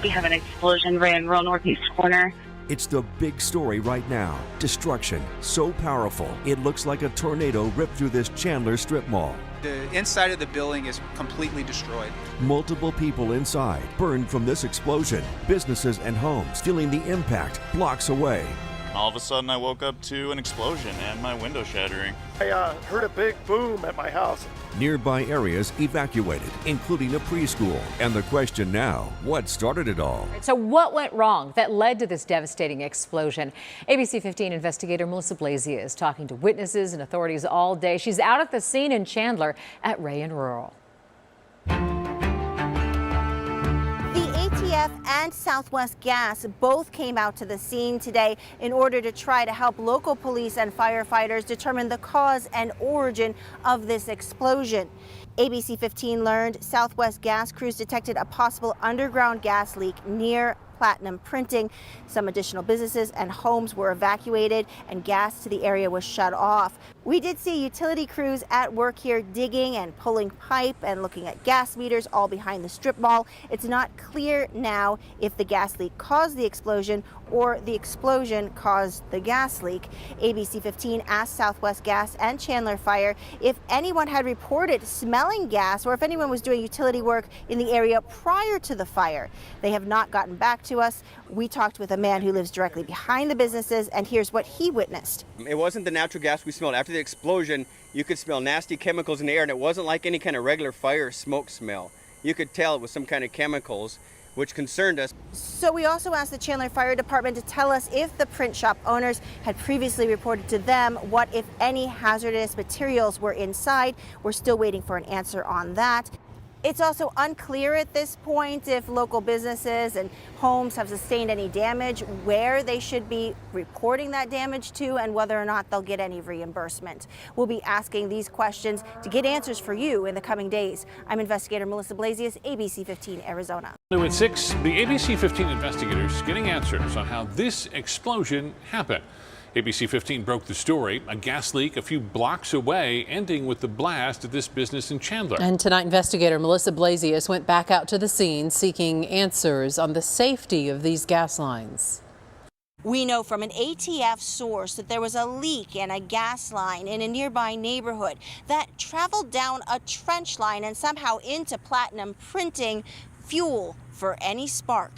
We have an explosion right in rural northeast corner. It's the big story right now. Destruction so powerful, it looks like a tornado ripped through this Chandler strip mall. The inside of the building is completely destroyed. Multiple people inside burned from this explosion. Businesses and homes feeling the impact blocks away. All of a sudden I woke up to an explosion and my window shattering. I heard a big boom at my house. Nearby areas evacuated, including a preschool. And the question now, what started it all? So what went wrong that led to this devastating explosion? ABC15 investigator Melissa Blazia is talking to witnesses and authorities all day. She's out at the scene in Chandler at Ray and Rural. And Southwest Gas both came out to the scene today in order to try to help local police and firefighters determine the cause and origin of this explosion. ABC 15 learned Southwest Gas crews detected a possible underground gas leak near Platinum Printing. Some additional businesses and homes were evacuated and gas to the area was shut off. We did see utility crews at work here digging and pulling pipe and looking at gas meters all behind the strip mall. It's not clear now if the gas leak caused the explosion or the explosion caused the gas leak. ABC 15 asked Southwest Gas and Chandler Fire if anyone had reported smelling gas or if anyone was doing utility work in the area prior to the fire. They have not gotten back to us. We talked with a man who lives directly behind the businesses, and here's what he witnessed. It wasn't the natural gas we smelled. After the explosion, you could smell nasty chemicals in the air, and it wasn't like any kind of regular fire smoke smell. You could tell it was some kind of chemicals, which concerned us. So we also asked the Chandler Fire Department to tell us if the print shop owners had previously reported to them what, if any, hazardous materials were inside. We're still waiting for an answer on that. It's also unclear at this point if local businesses and homes have sustained any damage, where they should be reporting that damage to, and whether or not they'll get any reimbursement. We'll be asking these questions to get answers for you in the coming days. I'm investigator Melissa Blazia, ABC 15 Arizona. New at 6, the ABC 15 investigators getting answers on how this explosion happened. ABC 15 broke the story, a gas leak a few blocks away, ending with the blast at this business in Chandler. And tonight, investigator Melissa Blazia went back out to the scene seeking answers on the safety of these gas lines. We know from an ATF source that there was a leak in a gas line in a nearby neighborhood that traveled down a trench line and somehow into Platinum Printing, fuel for any spark.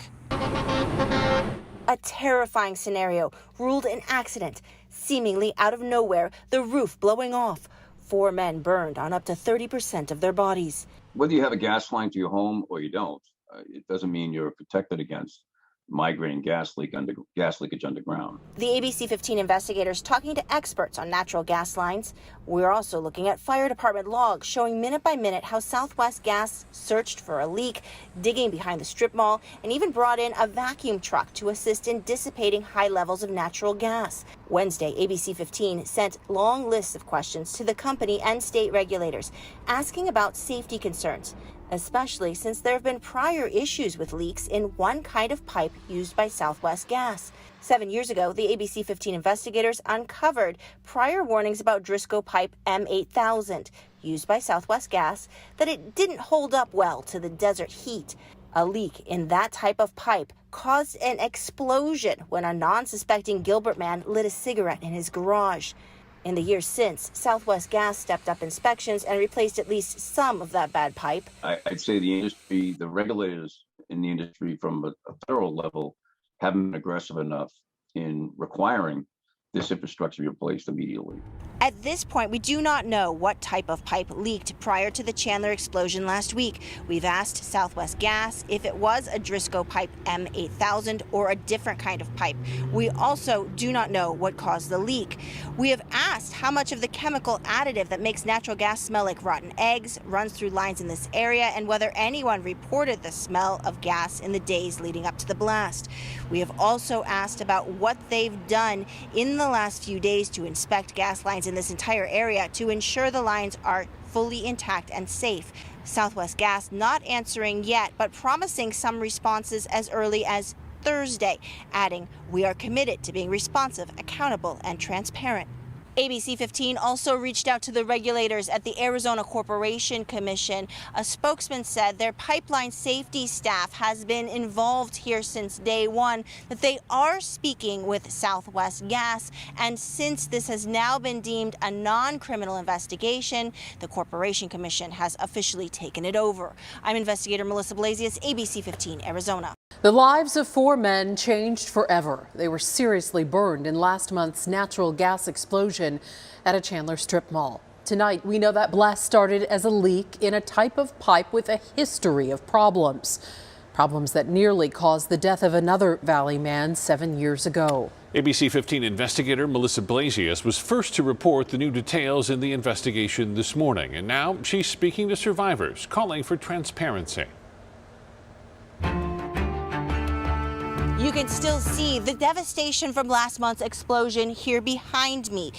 A terrifying scenario, ruled an accident, seemingly out of nowhere, the roof blowing off. 4 men burned on up to 30% of their bodies. Whether you have a gas line to your home or you don't, it doesn't mean you're protected against migrating gas leakage underground. The ABC 15 investigators talking to experts on natural gas lines. We're also looking at fire department logs showing minute by minute how Southwest Gas searched for a leak, digging behind the strip mall, and even brought in a vacuum truck to assist in dissipating high levels of natural gas. Wednesday, ABC 15 sent long lists of questions to the company and state regulators, asking about safety concerns, especially since there have been prior issues with leaks in one kind of pipe used by Southwest Gas. 7 years ago, the ABC 15 investigators uncovered prior warnings about Driscopipe M8000, used by Southwest Gas, that it didn't hold up well to the desert heat. A leak in that type of pipe caused an explosion when a non-suspecting Gilbert man lit a cigarette in his garage. In the years since, Southwest Gas stepped up inspections and replaced at least some of that bad pipe. I'd say the industry, the regulators in the industry from a federal level haven't been aggressive enough in requiring this infrastructure be replaced immediately. At this point, we do not know what type of pipe leaked prior to the Chandler explosion last week. We've asked Southwest Gas if it was a Driscopipe M8000 or a different kind of pipe. We also do not know what caused the leak. We have asked how much of the chemical additive that makes natural gas smell like rotten eggs runs through lines in this area, and whether anyone reported the smell of gas in the days leading up to the blast. We have also asked about what they've done in the last few days to inspect gas lines in this entire area to ensure the lines are fully intact and safe. Southwest Gas not answering yet, but promising some responses as early as Thursday, adding, "We are committed to being responsive, accountable, and transparent." ABC15 also reached out to the regulators at the Arizona Corporation Commission. A spokesman said their pipeline safety staff has been involved here since day one, that they are speaking with Southwest Gas, and since this has now been deemed a non-criminal investigation, the Corporation Commission has officially taken it over. I'm investigator Melissa Blasius, ABC15 Arizona. The lives of 4 men changed forever. They were seriously burned in last month's natural gas explosion at a Chandler strip mall. Tonight, we know that blast started as a leak in a type of pipe with a history of problems. Problems that nearly caused the death of another Valley man 7 years ago. ABC 15 investigator Melissa Blasius was first to report the new details in the investigation this morning, and now she's speaking to survivors, calling for transparency. You can still see the devastation from last month's explosion here behind me.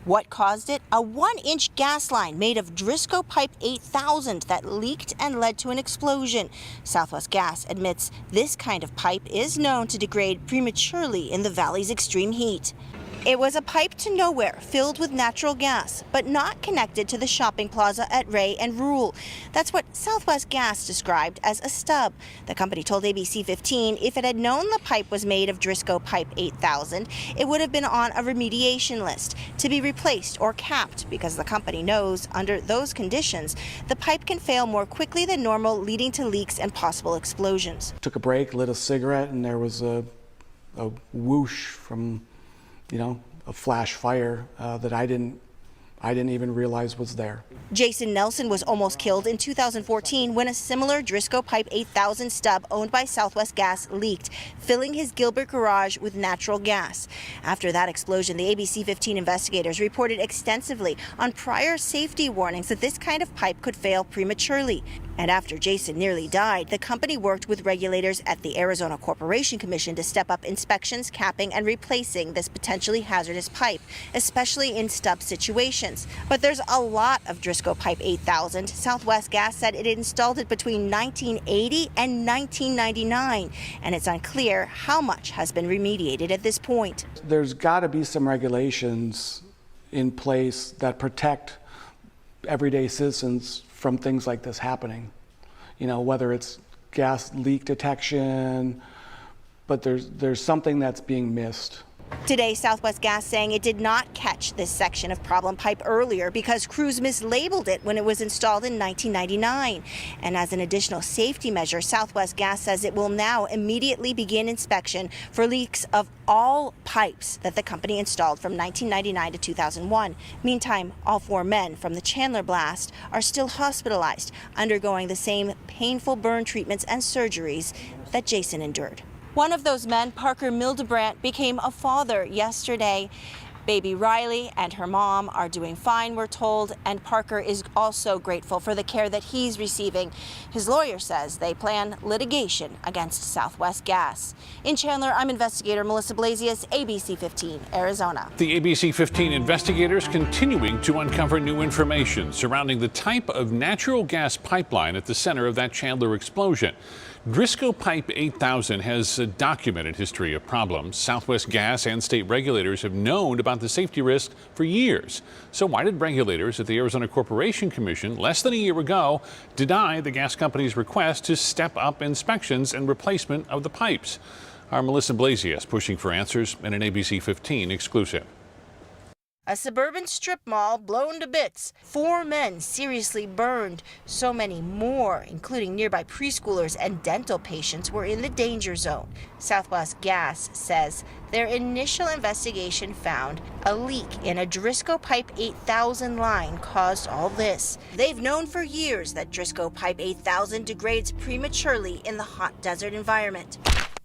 What caused it? A 1-inch gas line made of Driscopipe 8000 that leaked and led to an explosion. Southwest Gas admits this kind of pipe is known to degrade prematurely in the valley's extreme heat. It was a pipe to nowhere filled with natural gas, but not connected to the shopping plaza at Ray and Rule. That's what Southwest Gas described as a stub. The company told ABC15 if it had known the pipe was made of Driscopipe 8000, it would have been on a remediation list to be replaced or capped, because the company knows under those conditions, the pipe can fail more quickly than normal, leading to leaks and possible explosions. Took a break, lit a cigarette, and there was a whoosh from a flash fire that I didn't even realize was there. Jason Nelson was almost killed in 2014 when a similar Driscopipe 8000 stub owned by Southwest Gas leaked, filling his Gilbert garage with natural gas. After that explosion, the ABC15 investigators reported extensively on prior safety warnings that this kind of pipe could fail prematurely. And after Jason nearly died, the company worked with regulators at the Arizona Corporation Commission to step up inspections, capping, and replacing this potentially hazardous pipe, especially in stub situations. But there's a lot of Driscopipe 8000. Southwest Gas said it installed it between 1980 and 1999, and it's unclear how much has been remediated at this point. There's got to be some regulations in place that protect everyday citizens from things like this happening. Whether it's gas leak detection, but there's something that's being missed. Today, Southwest Gas saying it did not catch this section of problem pipe earlier because crews mislabeled it when it was installed in 1999. And as an additional safety measure, Southwest Gas says it will now immediately begin inspection for leaks of all pipes that the company installed from 1999 to 2001. Meantime, all 4 men from the Chandler blast are still hospitalized, undergoing the same painful burn treatments and surgeries that Jason endured. One of those men, Parker Mildebrandt, became a father yesterday. Baby Riley and her mom are doing fine, we're told, and Parker is also grateful for the care that he's receiving. His lawyer says they plan litigation against Southwest Gas. In Chandler, I'm investigator Melissa Blasius, ABC15 Arizona. The ABC15 investigators continuing to uncover new information surrounding the type of natural gas pipeline at the center of that Chandler explosion. Driscopipe 8000 has a documented history of problems. Southwest Gas and state regulators have known about the safety risk for years. So why did regulators at the Arizona Corporation Commission less than a year ago deny the gas company's request to step up inspections and replacement of the pipes? Our Melissa Blasius pushing for answers in an ABC 15 exclusive. A suburban strip mall blown to bits. 4 men seriously burned. So many more, including nearby preschoolers and dental patients, were in the danger zone. Southwest Gas says their initial investigation found a leak in a Driscopipe 8000 line caused all this. They've known for years that Driscopipe 8000 degrades prematurely in the hot desert environment.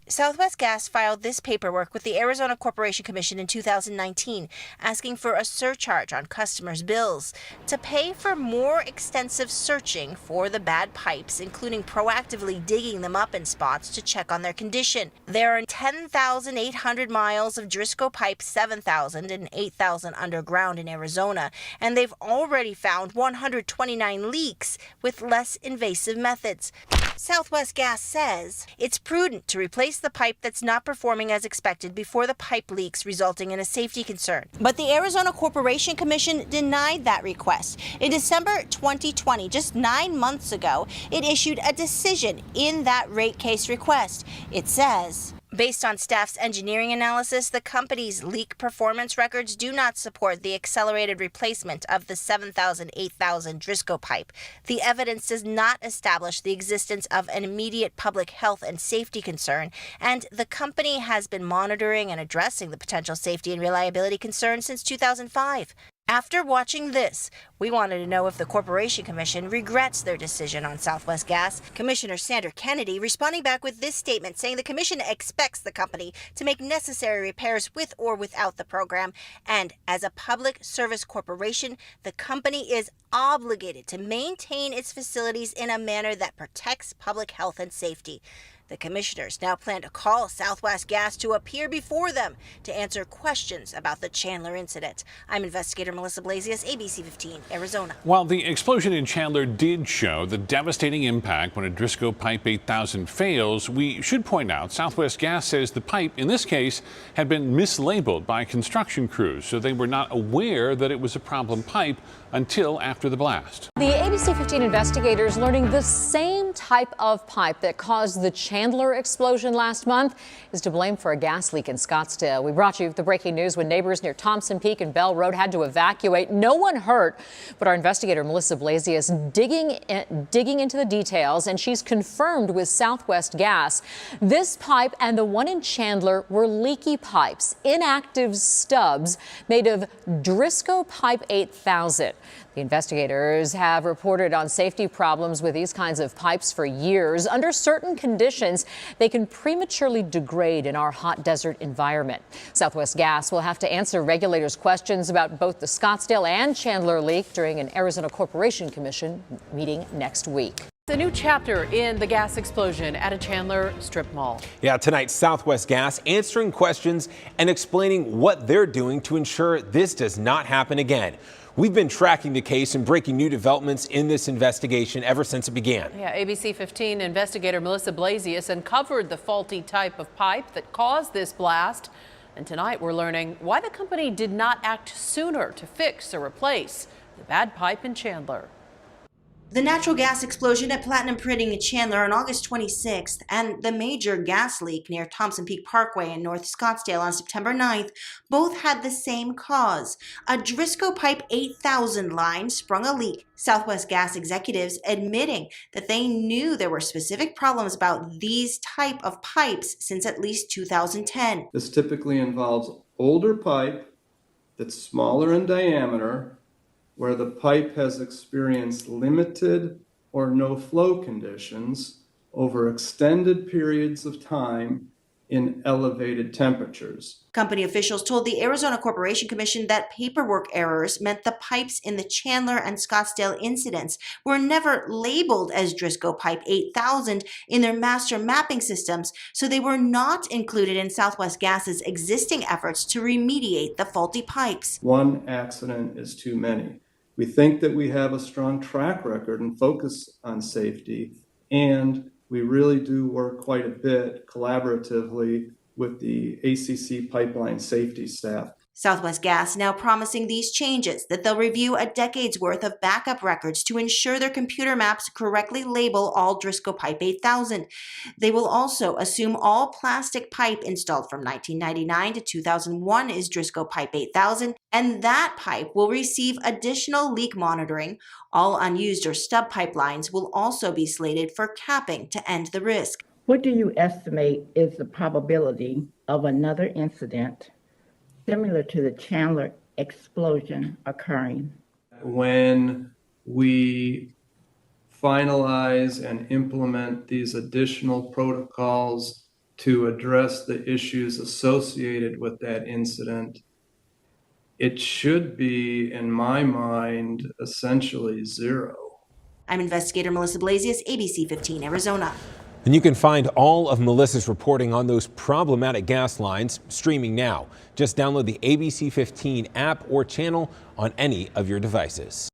Southwest Gas filed this paperwork with the Arizona Corporation Commission in 2019, asking for a surcharge on customers' bills to pay for more extensive searching for the bad pipes, including proactively digging them up in spots to check on their condition. There are 10,800 miles of Driscopipe 7000 and 8000 underground in Arizona, and they've already found 129 leaks with less invasive methods. Southwest Gas says it's prudent to replace replace the pipe that's not performing as expected before the pipe leaks, resulting in a safety concern. But the Arizona Corporation Commission denied that request. In December 2020, just 9 months ago, it issued a decision in that rate case request. It says, based on staff's engineering analysis, the company's leak performance records do not support the accelerated replacement of the 7,000-8,000 Driscopipe. The evidence does not establish the existence of an immediate public health and safety concern, and the company has been monitoring and addressing the potential safety and reliability concerns since 2005. After watching this, we wanted to know if the Corporation Commission regrets their decision on Southwest Gas. Commissioner Sandra Kennedy responding back with this statement saying the commission expects the company to make necessary repairs with or without the program. And as a public service corporation, the company is obligated to maintain its facilities in a manner that protects public health and safety. The commissioners now plan to call Southwest Gas to appear before them to answer questions about the Chandler incident. I'm investigator Melissa Blasius, ABC15, Arizona. While the explosion in Chandler did show the devastating impact when a Driscopipe 8000 fails, we should point out Southwest Gas says the pipe, in this case, had been mislabeled by construction crews, so they were not aware that it was a problem pipe until after the blast. The ABC15 investigators learning the same type of pipe that caused the Chandler explosion last month is to blame for a gas leak in Scottsdale. We brought you the breaking news when neighbors near Thompson Peak and Bell Road had to evacuate. No one hurt, but our investigator Melissa Blasius digging into the details, and she's confirmed with Southwest Gas this pipe and the one in Chandler were leaky pipes, inactive stubs made of Driscopipe 8000. The investigators have reported on safety problems with these kinds of pipes for years. Under certain conditions, they can prematurely degrade in our hot desert environment. Southwest Gas will have to answer regulators' questions about both the Scottsdale and Chandler leak during an Arizona Corporation Commission meeting next week. A new chapter in the gas explosion at a Chandler strip mall. Yeah, tonight, Southwest Gas answering questions and explaining what they're doing to ensure this does not happen again. We've been tracking the case and breaking new developments in this investigation ever since it began. Yeah, ABC15 investigator Melissa Blasius uncovered the faulty type of pipe that caused this blast. And tonight we're learning why the company did not act sooner to fix or replace the bad pipe in Chandler. The natural gas explosion at Platinum Printing in Chandler on August 26th and the major gas leak near Thompson Peak Parkway in North Scottsdale on September 9th both had the same cause. A Driscopipe 8000 line sprung a leak. Southwest Gas executives admitting that they knew there were specific problems about these type of pipes since at least 2010. This typically involves older pipe that's smaller in diameter, where the pipe has experienced limited or no flow conditions over extended periods of time in elevated temperatures. Company officials told the Arizona Corporation Commission that paperwork errors meant the pipes in the Chandler and Scottsdale incidents were never labeled as Driscopipe 8000 in their master mapping systems, so they were not included in Southwest Gas's existing efforts to remediate the faulty pipes. One accident is too many. We think that we have a strong track record and focus on safety, and we really do work quite a bit collaboratively with the ACC pipeline safety staff. Southwest Gas now promising these changes, that they'll review a decade's worth of backup records to ensure their computer maps correctly label all Driscopipe 8000. They will also assume all plastic pipe installed from 1999 to 2001 is Driscopipe 8000, and that pipe will receive additional leak monitoring. All unused or stub pipelines will also be slated for capping to end the risk. What do you estimate is the probability of another incident similar to the Chandler explosion occurring? When we finalize and implement these additional protocols to address the issues associated with that incident, it should be, in my mind, essentially zero. I'm investigator Melissa Blasius, ABC15 Arizona. And you can find all of Melissa's reporting on those problematic gas lines streaming now. Just download the ABC15 app or channel on any of your devices.